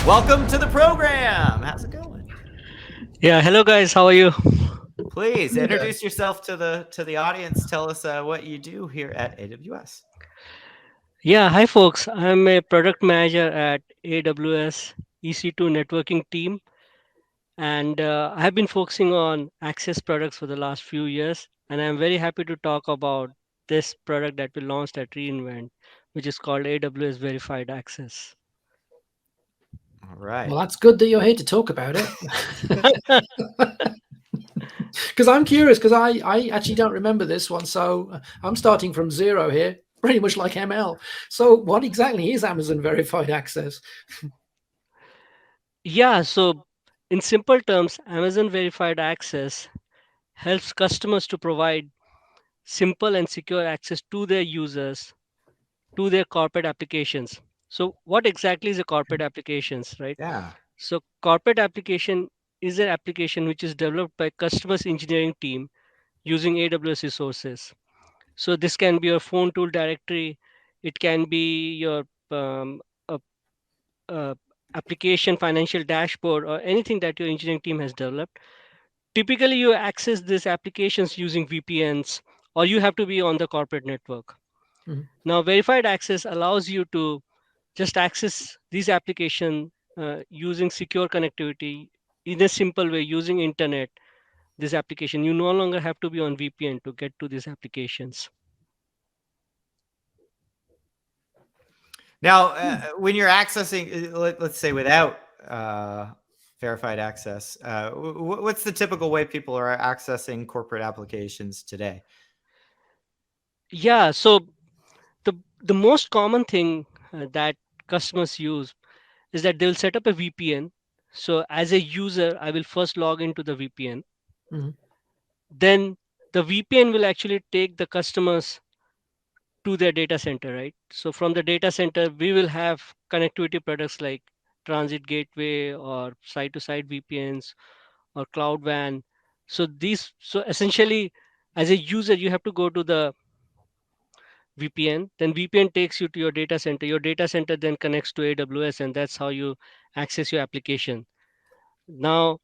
Welcome to the program. How's it going? Yeah, hello guys, how are you? Please Good day. introduce yourself to the audience. Tell us what you do here at AWS. Yeah, hi folks. I'm a product manager at AWS EC2 networking team, and I have been focusing on access products for the last few years. And I'm very happy to talk about this product that we launched at reInvent, which is called AWS Verified Access. All right. Well, that's good that you're here to talk about it. Because I'm curious, because I actually don't remember this one. So I'm starting from zero here, pretty much like ML. So what exactly is Amazon Verified Access? Yeah, so in simple terms, Amazon Verified Access helps customers to provide simple and secure access to their users to their corporate applications. So, what exactly is a corporate applications, right? Yeah. So, corporate application is an application which is developed by customers engineering team using AWS resources. So, this can be your phone tool directory, it can be your a, a application financial dashboard or anything that your engineering team has developed. Typically, you access these applications using VPNs or you have to be on the corporate network. Mhm. Now, verified access allows you to just access these application using secure connectivity in a simple way using internet. This application, you no longer have to be on VPN to get to these applications. Now, Hmm. when you're accessing, let's say without verified access, what's the typical way people are accessing corporate applications today? Yeah, so the most common thing that customers use is that they'll set up a VPN. So as a user, I will first log into the VPN. Mhm. Then the VPN will actually take the customers to their data center, right? So from the data center, we will have connectivity products like transit gateway or site to site VPNs or cloud WAN. So essentially, as a user, you have to go to the VPN. Then VPN takes you to your data center. Your data center then connects to AWS, and that's how you access your application. Now,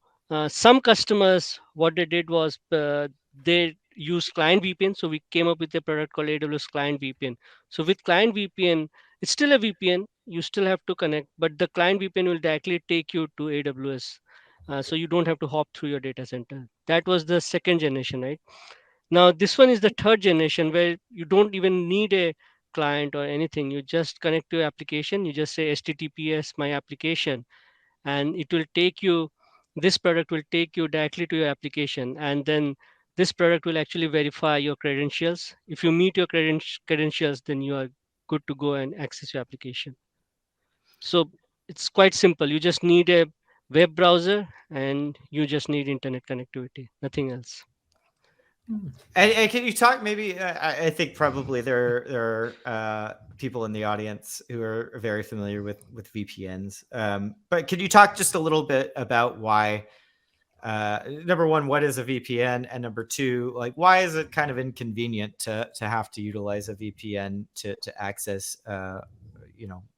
some customers, what they did was they used client VPN. So we came up with a product called AWS Client VPN. So with client VPN, it's still a VPN. You still have to connect, but the client VPN will directly take you to AWS. So you don't have to hop through your data center. That was the second generation, right? Now this one is the third generation where you don't even need a client or anything. You just connect to your application. You just say HTTPS my application, and it will take you this product will take you directly to your application, and then this product will actually verify your credentials. If you meet your credentials, then you are good to go and access your application. So it's quite simple. You just need a web browser and you just need internet connectivity, nothing else. Hmm. And can you talk maybe? I think probably there are people in the audience who are very familiar with VPNs. But can you talk just a little bit about why? Number one, what is a VPN, and number two, like why is it kind of inconvenient to have to utilize a VPN to access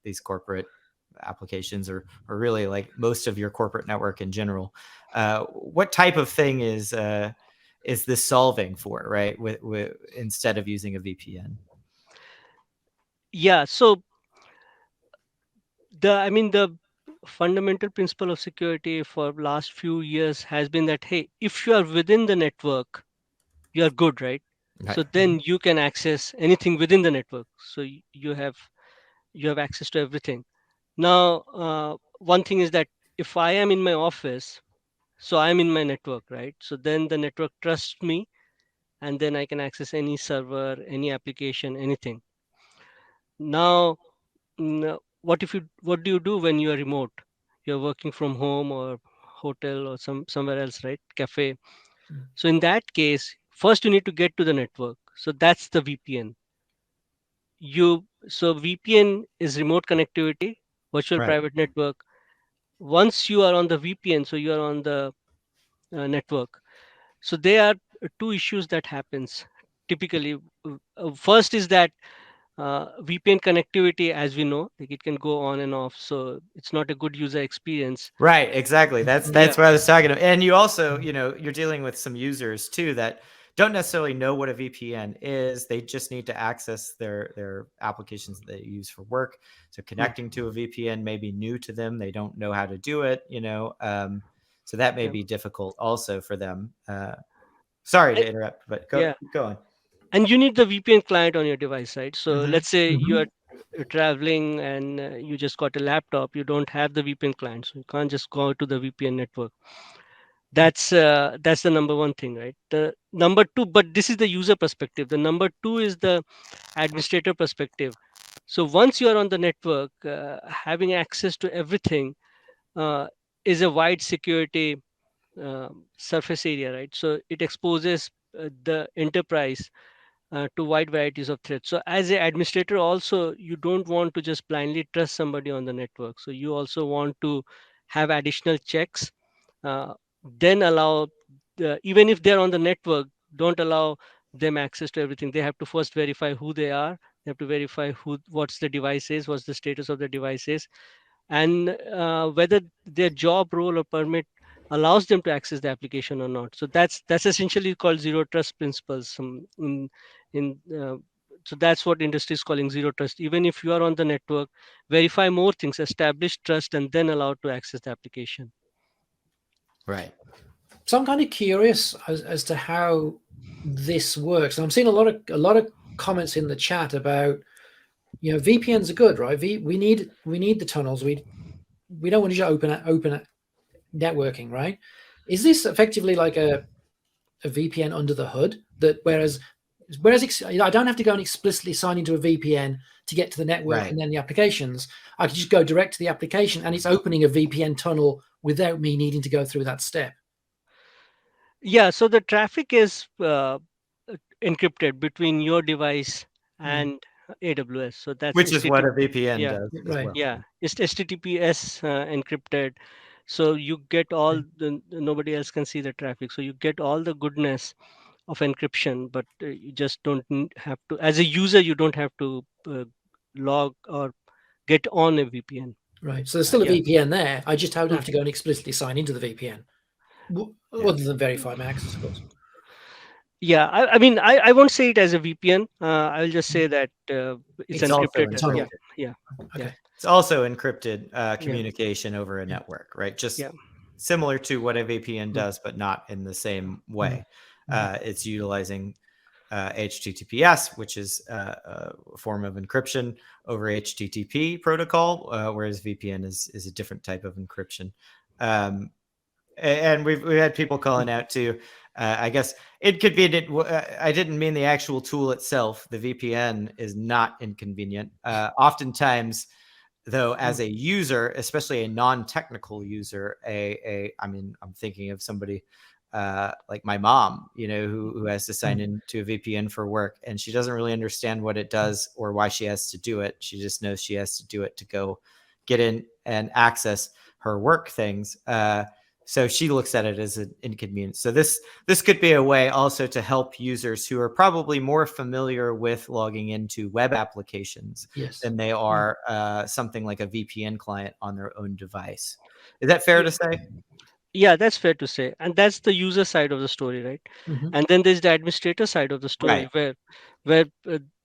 these corporate applications or really like most of your corporate network in general? What type of thing is this solving for, right? With instead of using a VPN. Yeah, so the fundamental principle of security for last few years has been that, hey, if you are within the network, you are good, right? So Right. then you can access anything within the network. So you have access to everything. Now, one thing is that if I am in my office, so I am in my network, right? So then the network trusts me, and then I can access any server, any application, anything. Now, what do you do when you are remote? You're working from home or hotel or somewhere else, right? Cafe. So in that case, first you need to get to the network. So that's the VPN. So VPN is remote connectivity, virtual Right. private network. Once you are on the VPN, so you are on the network. So there are two issues that happens typically. First is that VPN connectivity, as we know, like it can go on and off, so it's not a good user experience. Right, exactly. That's Yeah, what I was talking about. And you also, you're dealing with some users too that don't necessarily know what a VPN is. They just need to access their applications that they use for work. So connecting to a VPN may be new to them. They don't know how to do it, so that may yeah, be difficult also for them. Sorry and, to interrupt, but yeah. keep going. And you need the VPN client on your device, right? So Mhm. let's say you are Mhm. traveling and you just got a laptop, you don't have the VPN client, so you can't just go to the VPN network. That's the number one thing, right? The number two, but this is the user perspective. The number two is the administrator perspective. So once you are on the network, having access to everything uh, is a wide security surface area, right? So it exposes the enterprise to wide varieties of threats. So as an administrator also, you don't want to just blindly trust somebody on the network. So you also want to have additional checks, uh, then allow even if they're on the network, don't allow them access to everything. They have to first verify who they are. They have to verify what's the device is, what's the status of the device is, and whether their job role or permit allows them to access the application or not. So that's essentially called zero trust principles. In So that's what industry is calling zero trust. Even if you are on the network, verify more things, establish trust, and then allow to access the application. Right. So I'm kind of curious as to how this works. And I'm seeing a lot of comments in the chat about, VPNs are good, right? We need the tunnels. We don't want to just open networking, right? Is this effectively like a VPN under the hood? That whereas I don't have to go and explicitly sign into a VPN to get to the network Right. and then the applications. I can just go direct to the application, and it's opening a VPN tunnel without me needing to go through that step. Yeah, so the traffic is encrypted between your device Mm. and AWS. So that's Which is what a HTTP. VPN Yeah, does as Right. well. yeah, it's HTTPS encrypted. So you get all nobody else can see the traffic. So you get all the goodness of encryption, but you just don't have to, as a user, you don't have to log or get on a VPN. Right. So there's still a Yeah. VPN there. I just don't Mm. have to go and explicitly sign into the VPN, Yeah. other than verify my access, of course. Yeah, I mean, I won't say it as a VPN. I'll just say that it's It's also encrypted. Yeah, encrypted. yeah, yeah, Okay. It's also encrypted yeah, communication over a Yeah. network, right? Just yeah. similar to what a VPN Mm. does, but not in the same Mm. way. Mm. It's utilizing HTTPS, which is a form of encryption over HTTP protocol, whereas VPN is a different type of encryption. Um, and we've had people calling out too. I guess inconvenient. I didn't mean the actual tool itself. The VPN is not inconvenient. Oftentimes, though, as a user, especially a non-technical user, I mean, I'm thinking of somebody like my mom, who has to sign into a VPN for work, and she doesn't really understand what it does or why she has to do it. She just knows she has to do it to go get in and access her work things. So she looks at it as an inconvenience. So this could be a way also to help users who are probably more familiar with logging into web applications Yes. than they are something like a VPN client on their own device. Is that fair to say? Yeah, that's fair to say. And that's the user side of the story, right? Mhm. And then there's the administrator side of the story Right. where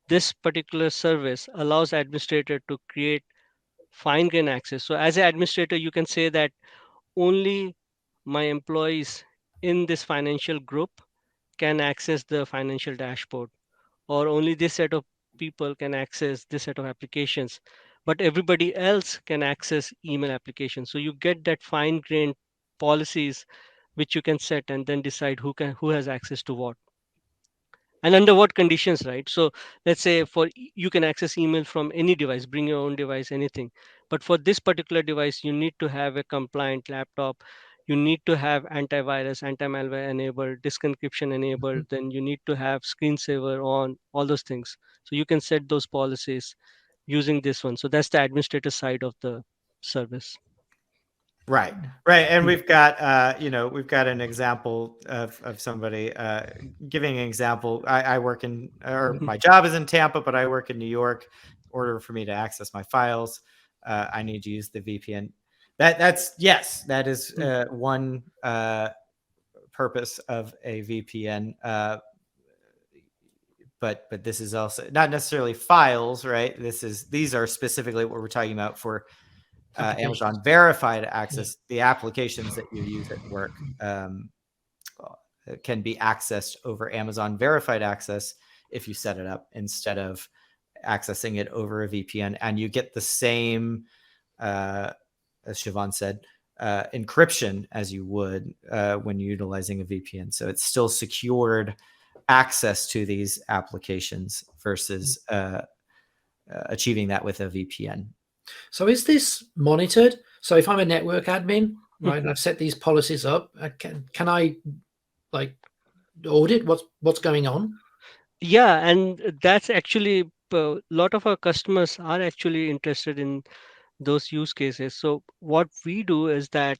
this particular service allows administrator to create fine grain access. So as an administrator, you can say that only my employees in this financial group can access the financial dashboard, or only this set of people can access this set of applications, but everybody else can access email applications. So you get that fine grained policies which you can set and then decide who has access to what and under what conditions, right? So let's say you can access email from any device, bring your own device, anything, but for this particular device you need to have a compliant laptop, you need to have antivirus, anti-malware enabled, disk encryption enabled, then you need to have screensaver on, all those things. So you can set those policies using this one. So that's the administrator side of the service. Right, right, and we've got we've got an example of somebody giving an example. I work in, or my job is in Tampa, but I work in New York. In order for me to access my files, I need to use the VPN. That's yes, that is one purpose of a VPN. But this is also not necessarily files, right? These are specifically what we're talking about for Amazon Verified Access. The applications that you use at work can be accessed over Amazon Verified Access if you set it up instead of accessing it over a VPN, and you get the same, as Siobhan said, encryption as you would when utilizing a VPN. So it's still secured access to these applications versus achieving that with a VPN. So is this monitored? So if I'm a network admin, right, and I've set these policies up, can I like audit what's going on? Yeah, and that's actually a lot of our customers are actually interested in those use cases. So what we do is that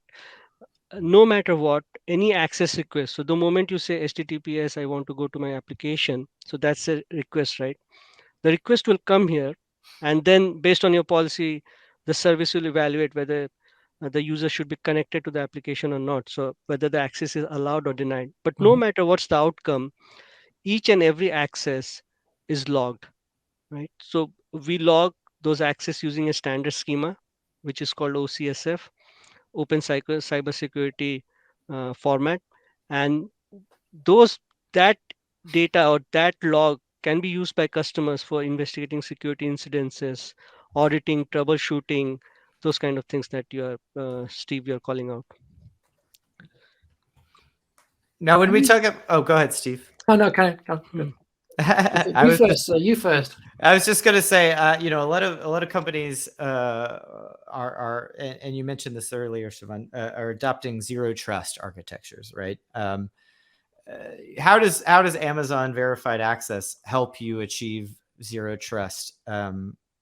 no matter what, any access request. So the moment you say HTTPS, I want to go to my application. So that's a request, right? The request will come here, and then based on your policy, the service will evaluate whether the user should be connected to the application or not. So whether the access is allowed or denied. But no matter what's the outcome, each and every access is logged, right? So we log those access using a standard schema, which is called OCSF, Open Cybersecurity format, and those that data or that log can be used by customers for investigating security incidences, auditing, troubleshooting, those kind of things that you are, Steve, you're calling out. Now, when we talk about, go ahead, Steve. Oh no, can I? You first. I was just going to say, a lot of companies are, and you mentioned this earlier, Siobhan, are adopting zero trust architectures, right? How does Amazon Verified Access help you achieve zero trust?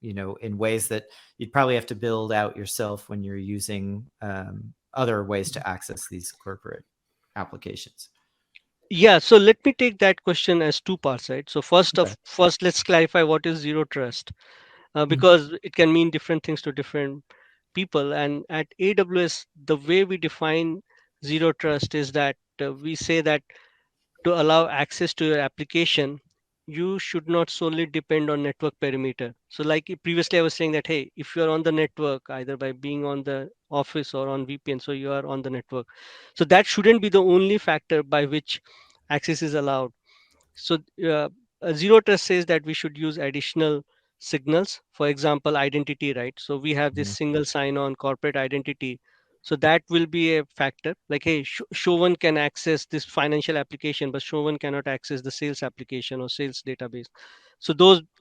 In ways that you'd probably have to build out yourself when you're using other ways to access these corporate applications. Yeah, so let me take that question as two parts, right? So first, let's clarify what is zero trust, because it can mean different things to different people. And at AWS, the way we define zero trust is that we say that to allow access to your application, you should not solely depend on network perimeter. So like previously I was saying that, hey, if you're on the network, either by being on the office or on VPN, so you are on the network. So that shouldn't be the only factor by which access is allowed. So zero trust says that we should use additional signals, for example, identity, right? So we have this single sign-on corporate identity. So that will be a factor. Like, hey, Shovan can access this financial application, but Shovan cannot access the sales application or sales database. So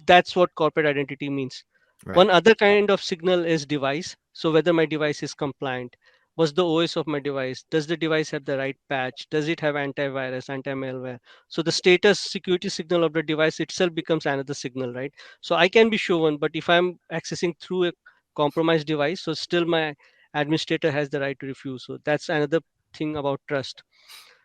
that's what corporate identity means. Right. One other kind of signal is device. So whether my device is compliant, what's the OS of my device? Does the device have the right patch? Does it have antivirus, anti-malware? So the status security signal of the device itself becomes another signal, right? So I can be shown, but if I'm accessing through a compromised device, so still my administrator has the right to refuse. So that's another thing about trust.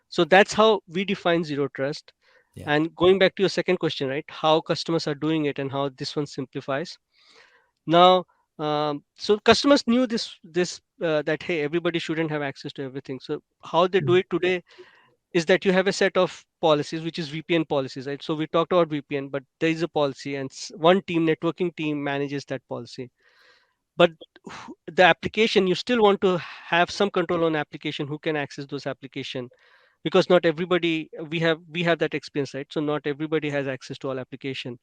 So that's how we define zero trust. Yeah. And going back to your second question, right? How customers are doing it and how this one simplifies. Now, so customers knew this that hey, everybody shouldn't have access to everything. So how they do it today is that you have a set of policies, which is VPN policies, right? So we talked about VPN, but there is a policy, and one team, networking team, manages that policy. But the application, you still want to have some control on application, who can access those application, because not everybody, we have that experience, right? So not everybody has access to all application.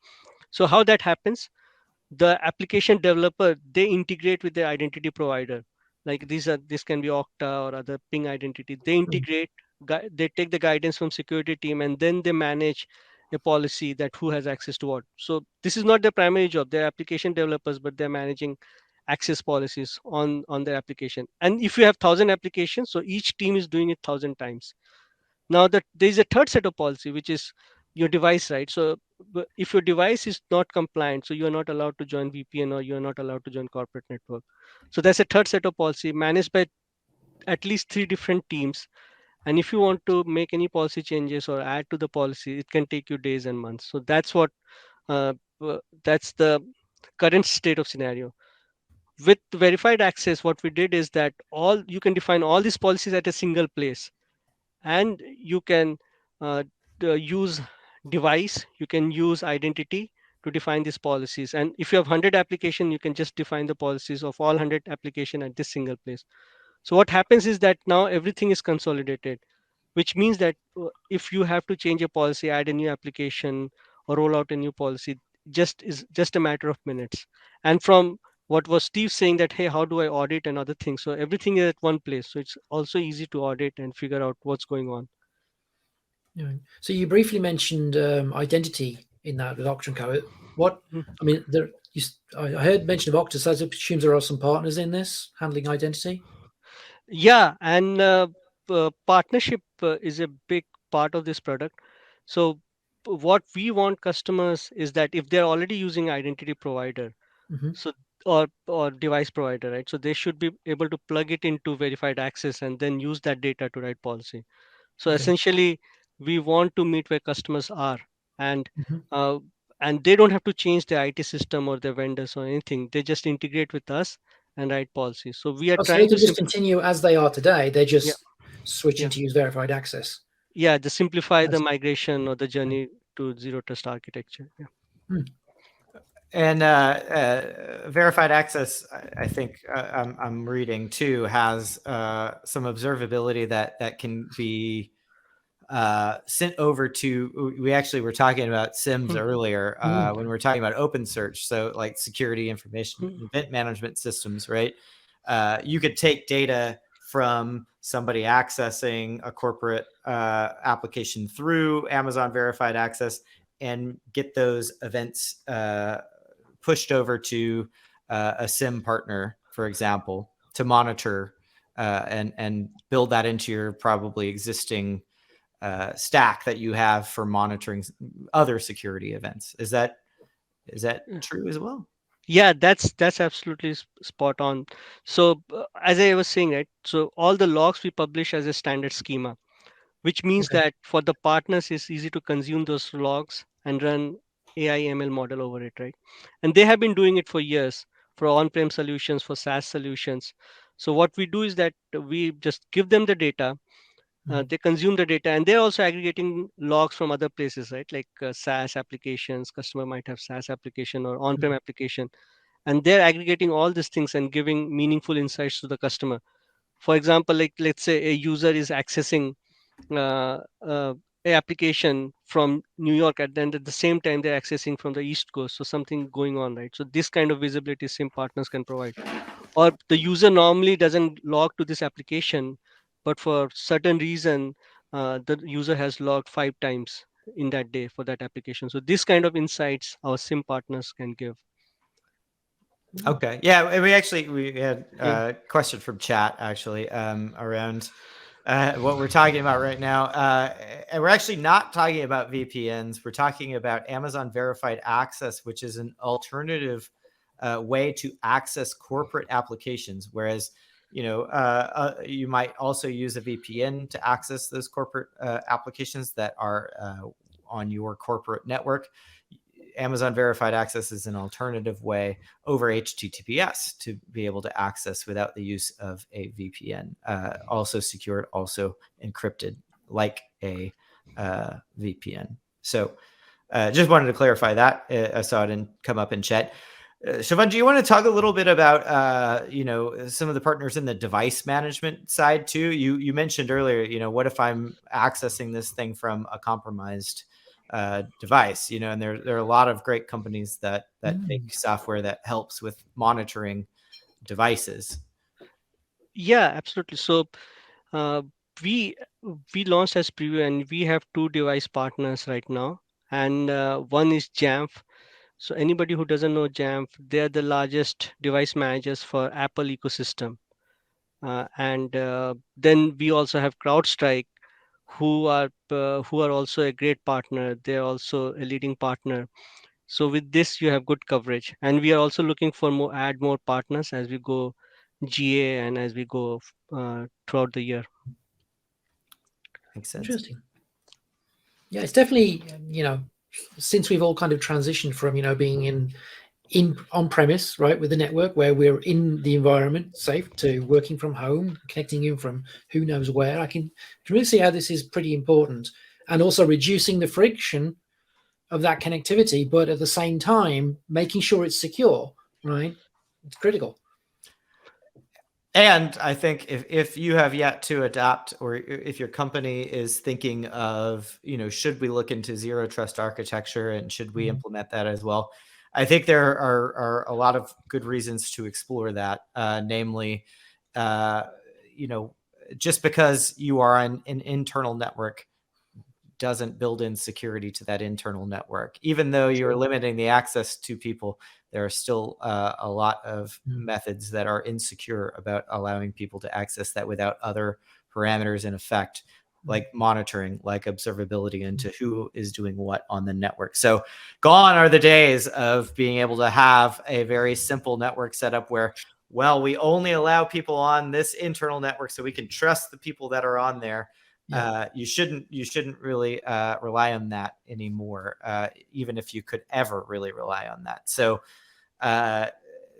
So how that happens, the application developer, they integrate with the identity provider, like this can be Okta or other ping identity. They integrate, they take the guidance from security team, and then they manage a policy that who has access to what. So this is not their primary job, they're application developers, but they're managing access policies on their application. And if you have 1,000 applications, so each team is doing it 1,000 times. Now that there is a third set of policy, which is your device, right? So if your device is not compliant, so you are not allowed to join VPN or you are not allowed to join corporate network. So that's a third set of policy managed by at least 3 different teams. And if you want to make any policy changes or add to the policy, it can take you days and months. So that's what uh, that's the current state of scenario. With verified access, what we did is that all you can define all these policies at a single place, and you can uh, use device, you can use identity to define these policies. And if you have 100 application, you can just define the policies of all 100 application at this single place. So what happens is that now everything is consolidated, which means that if you have to change a policy, add a new application, or roll out a new policy, just a matter of minutes. And from what was Steve saying, that hey, how do I audit and other things, so everything is at one place, so it's also easy to audit and figure out what's going on. Yeah. So you briefly mentioned identity in that with OctaCo. What Mm. I mean, I heard mention of Okta. So that assumes there are some partners in this handling identity. Yeah, and partnership is a big part of this product. So what we want customers is that if they're already using identity provider, Mhm. so or device provider, right, so they should be able to plug it into verified access and then use that data to write policy. So Okay. essentially we want to meet where customers are, and Mhm. uh, and they don't have to change their IT system or their vendors or anything. They just integrate with us and write policy. So we are Oh, so they trying to can just continue as they are today. They're yeah, just switching yeah, to use verified access. yeah, just simplify the That's, migration or the journey to zero trust architecture. Yeah. hmm. And verified access, I think I'm reading too, has some observability that can be sent over to. We actually were talking about SIMs Hmm. earlier Hmm. when we were talking about OpenSearch. So like security information Hmm. event management systems, right? You could take data from somebody accessing a corporate application through Amazon Verified Access and get those events pushed over to a SIM partner, for example, to monitor and build that into your probably existing stack that you have for monitoring other security events. Is that true as well? Yeah, that's absolutely spot on. So as I was saying, right, so all the logs we publish as a standard schema, which means Okay. that for the partners it's easy to consume those logs and run AI ML model over it, right? And they have been doing it for years for on-prem solutions, for SaaS solutions. So what we do is that we just give them the data, Mhm. they consume the data, and they're also aggregating logs from other places, right? Like SaaS applications, customer might have SaaS application or on-prem Mhm. application, and they're aggregating all these things and giving meaningful insights to the customer. For example, like let's say a user is accessing uh, uh, a application from New York, and then at the same time they're accessing from the East Coast. So something going on, right? So this kind of visibility SIM partners can provide. Or the user normally doesn't log to this application, but for certain reason, the user has logged 5 times in that day for that application. So this kind of insights our SIM partners can give. Okay. Yeah, and we had Yeah. a question from chat actually around what we're talking about right now. And we're actually not talking about VPNs. We're talking about Amazon Verified Access, which is an alternative way to access corporate applications. Whereas, you might also use a VPN to access those corporate applications that are on your corporate network. Amazon Verified Access is an alternative way over HTTPS to be able to access without the use of a VPN. Also secured, also encrypted, like a VPN. So just wanted to clarify that. I saw it come up in chat. Siobhan, do you want to talk a little bit about some of the partners in the device management side too? You mentioned earlier, what if I'm accessing this thing from a compromised device? And there are a lot of great companies that make software that helps with monitoring devices. Yeah, absolutely. So uh, we we launched as preview, and we have 2 device partners right now, and one is Jamf. So anybody who doesn't know Jamf, they're the largest device managers for Apple ecosystem. And then we also have CrowdStrike, who are also a great partner. They're also a leading partner. So with this, you have good coverage, and we are also looking for add more partners as we go GA and as we go throughout the year. Makes sense. Interesting. Yeah, it's definitely, since we've all kind of transitioned from, being in on premise, right, with the network where we're in the environment safe, to working from home, connecting in from who knows where, I can really see how this is pretty important, and also reducing the friction of that connectivity, but at the same time making sure it's secure, right? It's critical. And I think if you have yet to adopt, or if your company is thinking of, should we look into zero trust architecture and should we implement that as well? I think there are a lot of good reasons to explore that. Namely, just because you are on an internal network doesn't build in security to that internal network. Even though you're limiting the access to people, there are still a lot of methods that are insecure about allowing people to access that without other parameters in effect, like monitoring, like observability into who is doing what on the network. So gone are the days of being able to have a very simple network setup where, well, we only allow people on this internal network so we can trust the people that are on there. You shouldn't really rely on that anymore, even if you could ever really rely on that. So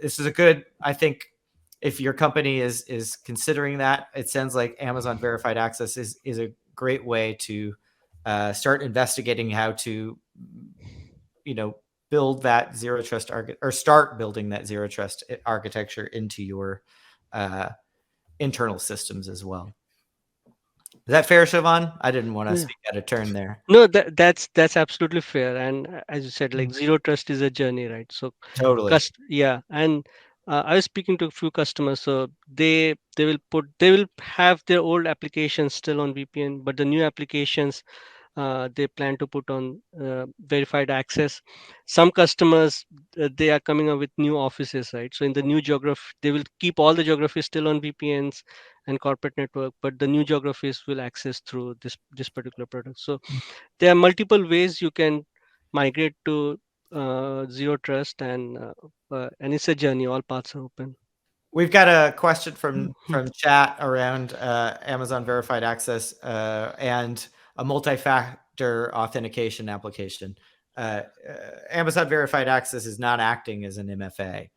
this is a good, I think, if your company is considering that, it sounds like Amazon Verified Access is a great way to start investigating how to, build that zero trust or start building that zero trust architecture into your internal systems as well. Is that fair, Siobhan? I didn't want to speak out of turn there. No, that's absolutely fair. And as you said, like zero trust is a journey, right? So Totally. and I was speaking to a few customers, so they will have their old applications still on VPN, but the new applications they plan to put on verified access. Some customers they are coming up with new offices, right? So in the new geography, they will keep all the geographies still on VPNs and corporate network, but the new geographies will access through this particular product. So there are multiple ways you can migrate to zero trust, and it's a journey. All paths are open. We've got a question from chat around Amazon Verified Access and a multi-factor authentication application. Amazon Verified Access is not acting as an MFA.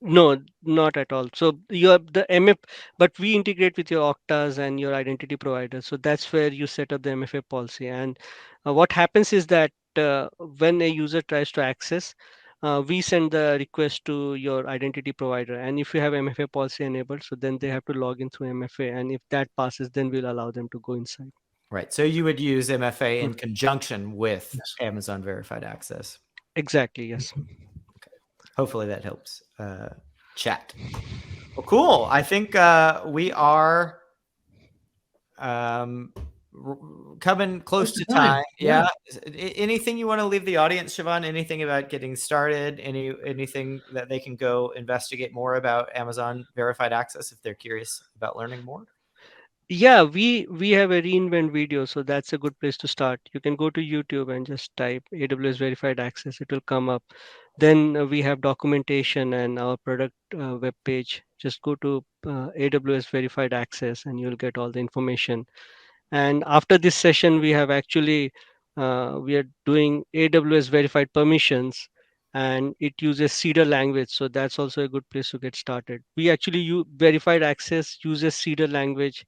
No, not at all. So you have the MF, but we integrate with your Oktas and your identity provider. So that's where you set up the MFA policy. And what happens is that when a user tries to access, we send the request to your identity provider. And if you have MFA policy enabled, so then they have to log in through MFA. And if that passes, then we'll allow them to go inside. Right. So you would use MFA in conjunction with Amazon Verified Access. Exactly. Yes. Okay. Hopefully that helps. Chat. Well, cool. I think we are coming close to time. Yeah. Anything you want to leave the audience, Siobhan? Anything about getting started? Anything that they can go investigate more about Amazon Verified Access if they're curious about learning more? Yeah, we have a reinvent video, so that's a good place to start. You can go to YouTube and just type AWS Verified Access. It will come up. Then we have documentation and our product web page. Just go to AWS Verified Access and you'll get all the information. And after this session, we have actually we are doing AWS Verified Permissions, and it uses Cedar language, so that's also a good place to get started. We actually use Verified Access uses Cedar language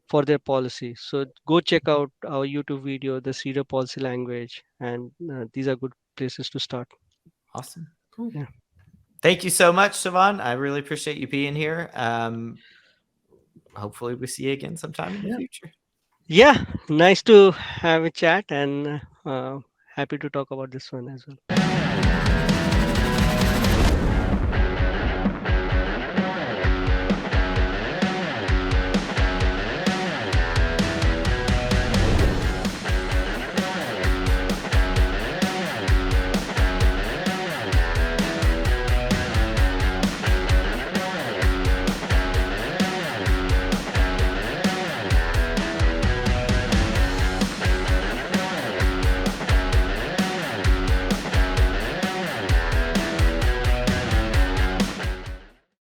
for their policy. So go check out our YouTube video, the Cedar policy language, and these are good places to start. Awesome. Cool. Yeah. Thank you so much, Siobhan. I really appreciate you being here. Hopefully we see you again sometime in the future. Yeah, nice to have a chat, and happy to talk about this one as well.